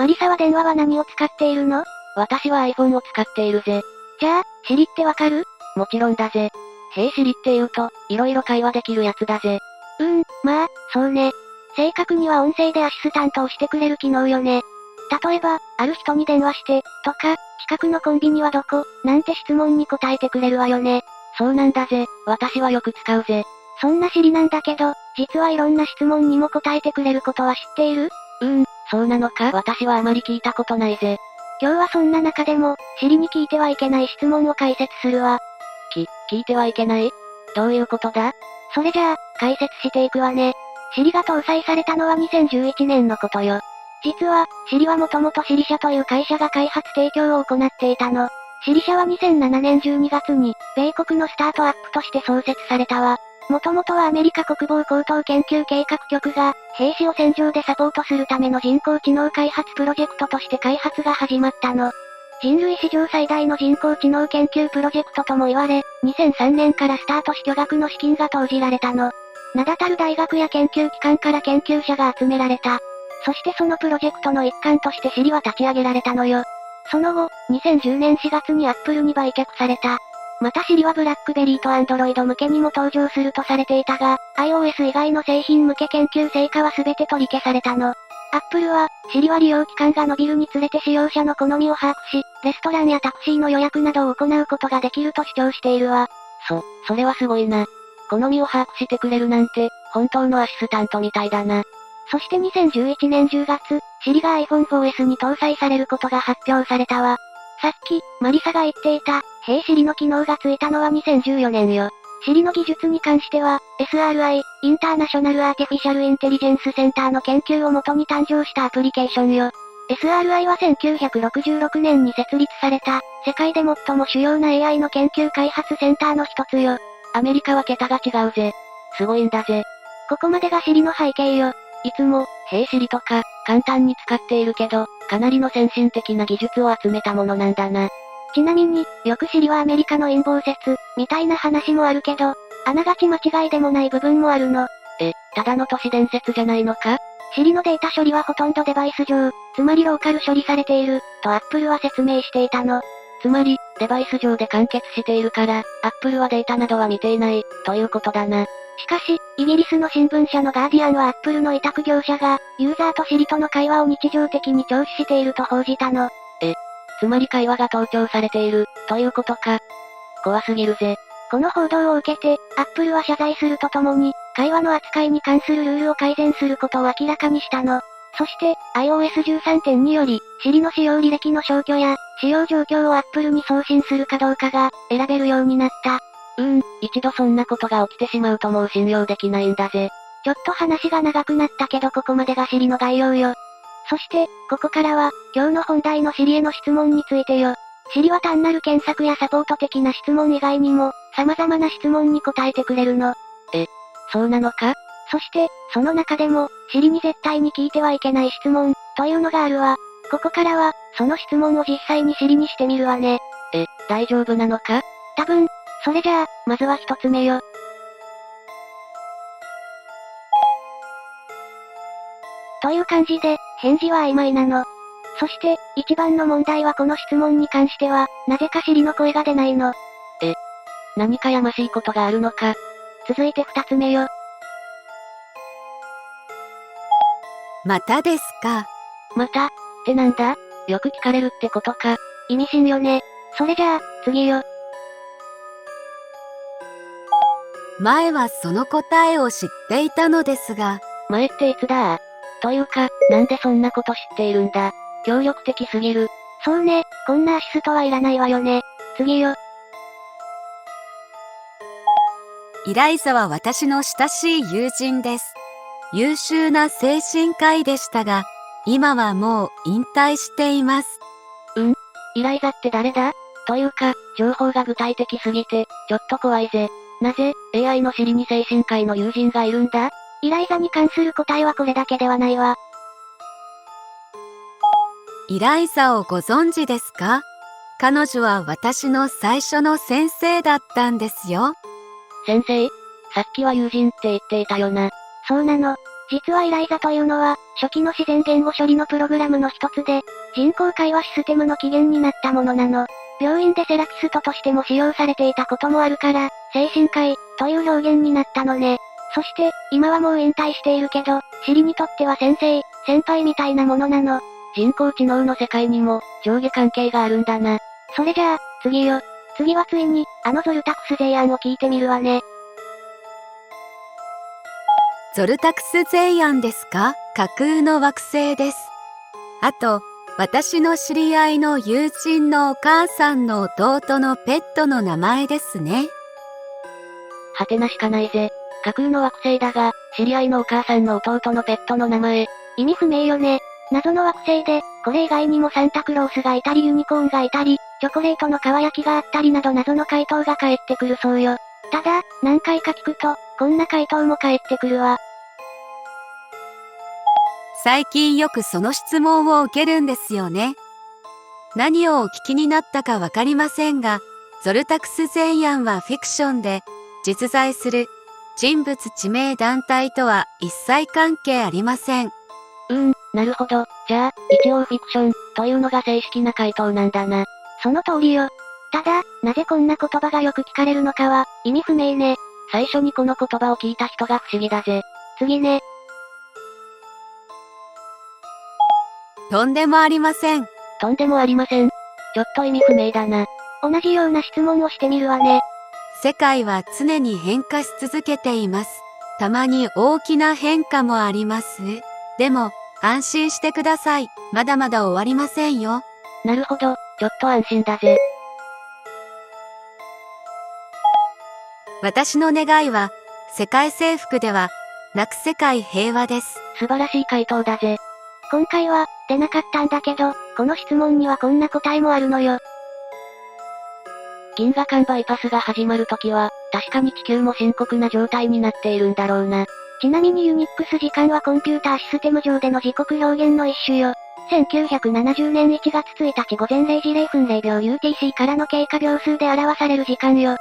リサは電話は何を使っているの？私は iPhone を使っているぜ。じゃあ、シリってわかる？もちろんだぜ。ヘイシリって言うと、いろいろ会話できるやつだぜ。まあ、そうね。正確には音声でアシスタントをしてくれる機能よね。例えば、ある人に電話して、とか、近くのコンビニはどこ、なんて質問に答えてくれるわよね。そうなんだぜ、私はよく使うぜ。そんなシリなんだけど、実はいろんな質問にも答えてくれることは知っている？そうなのか？私はあまり聞いたことないぜ。今日はそんな中でも、シリに聞いてはいけない質問を解説するわ。聞いてはいけない？どういうことだ？それじゃあ、解説していくわね。シリが搭載されたのは2011年のことよ。実は、シリはもともとシリ社という会社が開発提供を行っていたの。シリ社は2007年12月に、米国のスタートアップとして創設されたわ。もともとはアメリカ国防高等研究計画局が、兵士を戦場でサポートするための人工知能開発プロジェクトとして開発が始まったの。人類史上最大の人工知能研究プロジェクトとも言われ、2003年からスタートし巨額の資金が投じられたの。名だたる大学や研究機関から研究者が集められた。そしてそのプロジェクトの一環としてシリは立ち上げられたのよ。その後、2010年4月にアップルに売却された。またシリはブラックベリーとアンドロイド向けにも登場するとされていたが、iOS 以外の製品向け研究成果は全て取り消されたの。アップルは、シリは利用期間が伸びるにつれて使用者の好みを把握し、レストランやタクシーの予約などを行うことができると主張しているわ。それはすごいな。好みを把握してくれるなんて、本当のアシスタントみたいだな。そして2011年10月、シリが iPhone4S に搭載されることが発表されたわ。さっき、マリサが言っていた、ヘイシリの機能がついたのは2014年よ。シリの技術に関しては、SRI、インターナショナルアーティフィシャルインテリジェンスセンターの研究をもとに誕生したアプリケーションよ。SRI は1966年に設立された、世界で最も主要な AI の研究開発センターの一つよ。アメリカは桁が違うぜ。すごいんだぜ。ここまでがシリの背景よ。いつも、ヘイシリとか、簡単に使っているけど、かなりの先進的な技術を集めたものなんだな。ちなみに、よくシリはアメリカの陰謀説、みたいな話もあるけど、あながち間違いでもない部分もあるの。ただの都市伝説じゃないのか？シリのデータ処理はほとんどデバイス上、つまりローカル処理されている、とアップルは説明していたの。つまり、デバイス上で完結しているから、アップルはデータなどは見ていない、ということだな。しかし、イギリスの新聞社のガーディアンはアップルの委託業者が、ユーザーとシリとの会話を日常的に聴取していると報じたの。つまり会話が盗聴されている、ということか。怖すぎるぜ。この報道を受けて、アップルは謝罪するとともに、会話の扱いに関するルールを改善することを明らかにしたの。そして、iOS13.2 より、Siri の使用履歴の消去や、使用状況をアップルに送信するかどうかが、選べるようになった。一度そんなことが起きてしまうともう信用できないんだぜ。ちょっと話が長くなったけどここまでがSiriの概要よ。そして、ここからは、今日の本題のSiriへの質問についてよ。Siriは単なる検索やサポート的な質問以外にも、様々な質問に答えてくれるの。そうなのか？そして、その中でも、Siriに絶対に聞いてはいけない質問、というのがあるわ。ここからは、その質問を実際にSiriにしてみるわね。大丈夫なのか？多分、それじゃあ、まずは一つ目よ。という感じで、返事は曖昧なの。そして、一番の問題はこの質問に関しては、なぜかSiriの声が出ないの。何かやましいことがあるのか？続いて二つ目よ。またですか。またってなんだ？よく聞かれるってことか。意味深よね。それじゃあ、次よ。前はその答えを知っていたのですが。前っていつだ？というか、なんでそんなこと知っているんだ？協力的すぎる。そうね、こんなアシストはいらないわよね。次よ。イライザは私の親しい友人です。優秀な精神科医でしたが、今はもう引退しています。イライザって誰だ？というか、情報が具体的すぎて、ちょっと怖いぜ。なぜ、AI のSiriに精神科医の友人がいるんだ？イライザに関する答えはこれだけではないわ。イライザをご存知ですか？彼女は私の最初の先生だったんですよ。先生？さっきは友人って言っていたよな。そうなの。実はイライザというのは、初期の自然言語処理のプログラムの一つで、人工会話システムの起源になったものなの。病院でセラピストとしても使用されていたこともあるから、精神科医、という表現になったのね。そして、今はもう引退しているけど、シリにとっては先生、先輩みたいなものなの。人工知能の世界にも、上下関係があるんだな。それじゃあ、次よ。次はついに、ゾルタクスゼイアンを聞いてみるわね。ゾルタクスゼイアンですか？架空の惑星です。あと、私の知り合いの友人のお母さんの弟のペットの名前ですね。はてなしかないぜ。架空の惑星だが、知り合いのお母さんの弟のペットの名前。意味不明よね。謎の惑星で、これ以外にもサンタクロースがいたりユニコーンがいたり、チョコレートの皮焼きがあったりなど謎の回答が返ってくるそうよ。ただ、何回か聞くと、こんな回答も返ってくるわ。最近よくその質問を受けるんですよね。何をお聞きになったかわかりませんが、ゾルタクスゼイアンはフィクションで、実在する人物地名団体とは一切関係ありません。なるほど。じゃあ、一応フィクション、というのが正式な回答なんだな。その通りよ。ただ、なぜこんな言葉がよく聞かれるのかは、意味不明ね。最初にこの言葉を聞いた人が不思議だぜ。次ね。とんでもありません。とんでもありません。ちょっと意味不明だな。同じような質問をしてみるわね。世界は常に変化し続けています。たまに大きな変化もあります。でも、安心してください。まだまだ終わりませんよ。なるほど、ちょっと安心だぜ。私の願いは、世界征服ではなく世界平和です。素晴らしい回答だぜ。今回は、出なかったんだけど、この質問にはこんな答えもあるのよ。銀河間バイパスが始まるときは、確かに地球も深刻な状態になっているんだろうな。ちなみにユニックス時間はコンピューターシステム上での時刻表現の一種よ。1970年1月1日午前0時0分0秒 UTC からの経過秒数で表される時間よ。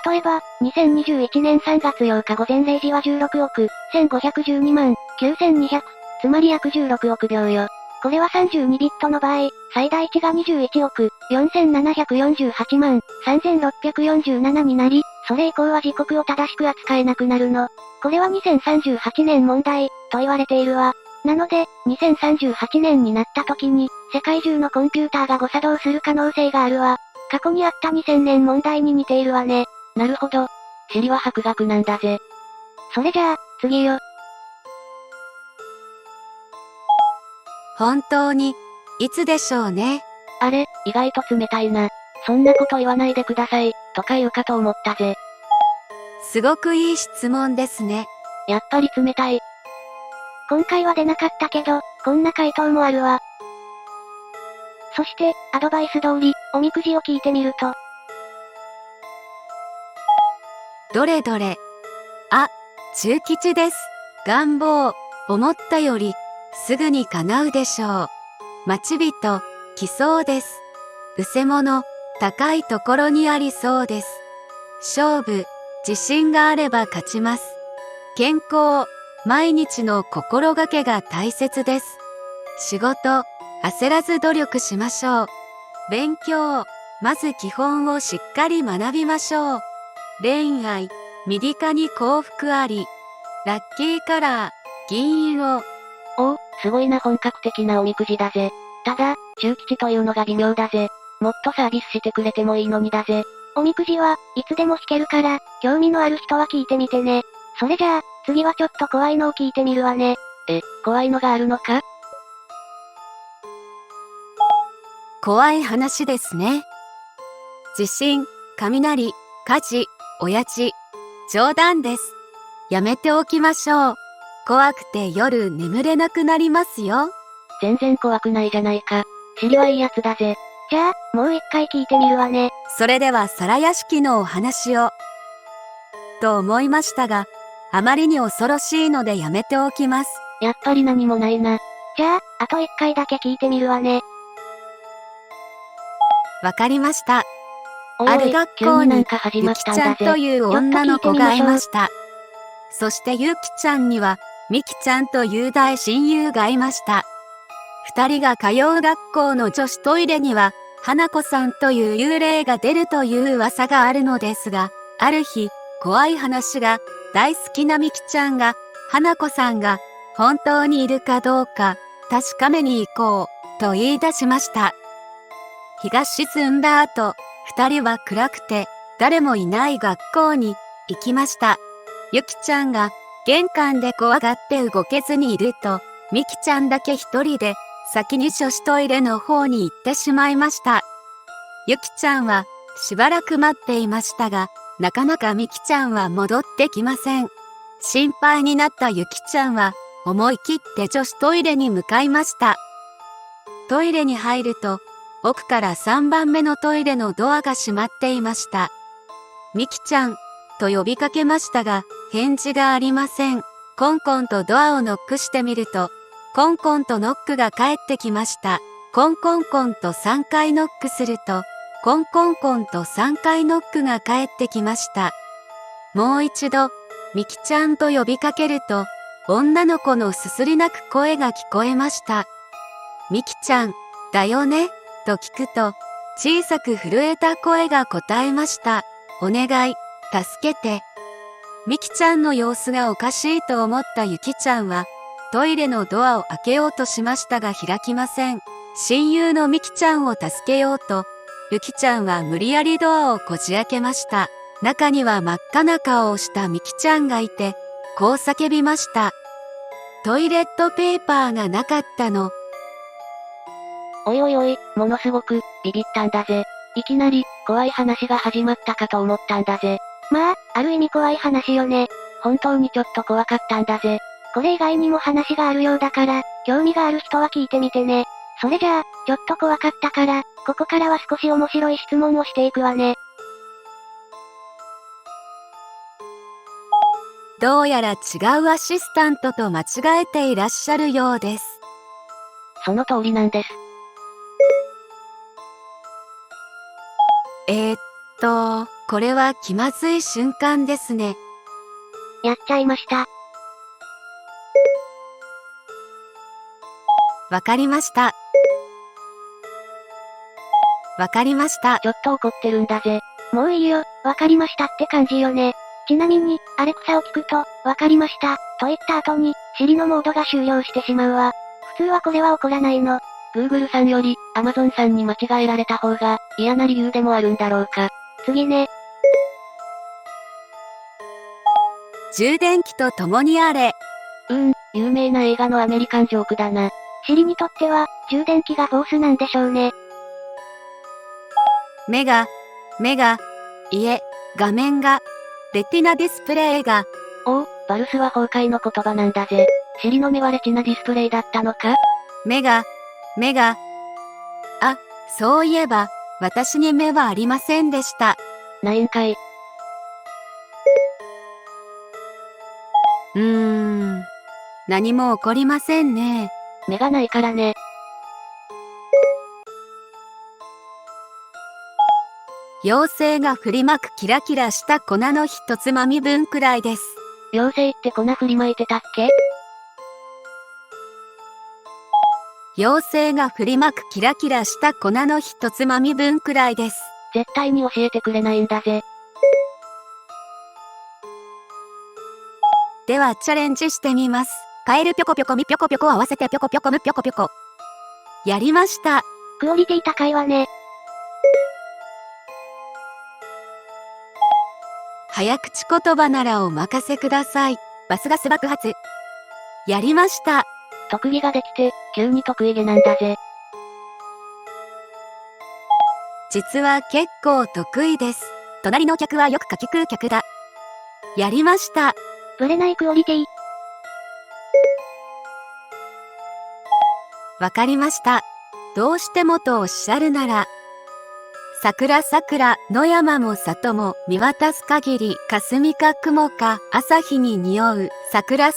例えば、2021年3月8日午前0時は16億、1512万、9200、つまり約16億秒よ。これは32ビットの場合、最大値が21億、4748万、3647になり、それ以降は時刻を正しく扱えなくなるの。これは2038年問題、と言われているわ。なので、2038年になった時に、世界中のコンピューターが誤作動する可能性があるわ。過去にあった2000年問題に似ているわね。なるほど。シリは博学なんだぜ。それじゃあ、次よ。本当に、いつでしょうね。あれ、意外と冷たいな。そんなこと言わないでください、とか言うかと思ったぜ。すごくいい質問ですね。やっぱり冷たい。今回は出なかったけど、こんな回答もあるわ。そして、アドバイス通り、おみくじを聞いてみると。どれどれ。あ、中吉です。願望、思ったより、すぐに叶うでしょう。待ち人、来そうです。うせ者、高いところにありそうです。勝負、自信があれば勝ちます。健康、毎日の心がけが大切です。仕事、焦らず努力しましょう。勉強、まず基本をしっかり学びましょう。恋愛、身近に幸福あり。ラッキーカラー、銀色。おお、すごいな本格的なおみくじだぜ。ただ、中吉というのが微妙だぜ。もっとサービスしてくれてもいいのにだぜ。おみくじはいつでも引けるから、興味のある人は聞いてみてね。それじゃあ、次はちょっと怖いのを聞いてみるわね。怖いのがあるのか？怖い話ですね。地震、雷、火事、親父。冗談です。やめておきましょう。怖くて夜眠れなくなりますよ。全然怖くないじゃないか。シリはいいやつだぜ。じゃあ、もう一回聞いてみるわね。それでは皿屋敷のお話を。と思いましたが、あまりに恐ろしいのでやめておきます。やっぱり何もないな。じゃあ、あと一回だけ聞いてみるわね。わかりました。おいおい、ある学校に、ゆきちゃんという女の子がいました。そしてゆきちゃんには、みきちゃんという大親友がいました。二人が通う学校の女子トイレには、花子さんという幽霊が出るという噂があるのですが、ある日、怖い話が大好きなみきちゃんが、花子さんが本当にいるかどうか確かめに行こうと言い出しました。日が沈んだ後、二人は暗くて誰もいない学校に行きました。ゆきちゃんが玄関で怖がって動けずにいると、みきちゃんだけ一人で先に女子トイレの方に行ってしまいました。ゆきちゃんはしばらく待っていましたが、なかなかみきちゃんは戻ってきません。心配になったゆきちゃんは思い切って女子トイレに向かいました。トイレに入ると、奥から3番目のトイレのドアが閉まっていました。みきちゃんと呼びかけましたが、返事がありません。コンコンとドアをノックしてみると、コンコンとノックが返ってきました。コンコンコンと3回ノックすると、コンコンコンと3回ノックが返ってきました。もう一度、みきちゃんと呼びかけると、女の子のすすり泣く声が聞こえました。みきちゃん、だよねと聞くと、小さく震えた声が答えました。お願い、助けて。みきちゃんの様子がおかしいと思ったゆきちゃんは、トイレのドアを開けようとしましたが開きません。親友のみきちゃんを助けようと、ゆきちゃんは無理やりドアをこじ開けました。中には真っ赤な顔をしたみきちゃんがいて、こう叫びました。トイレットペーパーがなかったの。おいおいおい、ものすごく、ビビったんだぜ。いきなり、怖い話が始まったかと思ったんだぜ。まあ、ある意味怖い話よね。本当にちょっと怖かったんだぜ。これ以外にも話があるようだから、興味がある人は聞いてみてね。それじゃあ、ちょっと怖かったから、ここからは少し面白い質問をしていくわね。どうやら違うアシスタントと間違えていらっしゃるようです。その通りなんです。これは気まずい瞬間ですね。やっちゃいました。わかりました。わかりました。ちょっと怒ってるんだぜ。もういいよ、わかりましたって感じよね。ちなみに、アレクサを聞くと、わかりました、と言った後に、Siriのモードが終了してしまうわ。普通はこれは起こらないの。Google さんより、Amazon さんに間違えられた方が、嫌な理由でもあるんだろうか。次ね。充電器と共にあれ。有名な映画のアメリカンジョークだな。Siriにとっては、充電器がフォースなんでしょうね。目が、画面が、レティナディスプレイが。おお、バルスは崩壊の言葉なんだぜ。Siriの目はレチナディスプレイだったのか？目が。あ、そういえば、私に目はありませんでした。ないんかい。何も起こりませんね。目がないからね。妖精が振りまくキラキラした粉の一つまみ分くらいです。妖精って粉振りまいてたっけ？妖精が振りまくキラキラした粉の一つまみ分くらいです。絶対に教えてくれないんだぜ。ではチャレンジしてみます。カエルぴょこぴょこみぴょこぴょこ合わせてぴょこぴょこむぴょこぴょこ。やりました。クオリティ高いわね。早口言葉ならお任せください。バスガス爆発。やりました。特技ができて、急に得意げなんだぜ。実は結構得意です。隣の客はよくかき食う客だ。やりました。ぶれないクオリティ。わかりました。どうしてもとおっしゃるなら。桜野山も里も見渡す限り霞か雲か朝日に匂う桜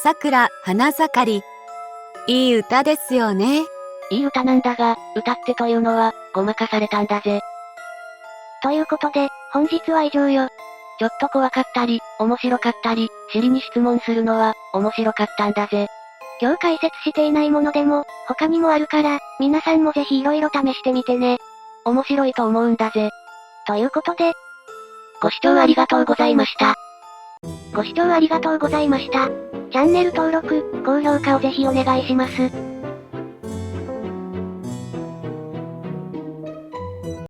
花盛り。いい歌ですよね。いい歌なんだが、歌ってというのは、ごまかされたんだぜ。ということで、本日は以上よ。ちょっと怖かったり、面白かったり、尻に質問するのは、面白かったんだぜ。今日解説していないものでも、他にもあるから、皆さんもぜひ色々試してみてね。面白いと思うんだぜ。ということで、ご視聴ありがとうございました。ご視聴ありがとうございました。チャンネル登録、高評価をぜひお願いします。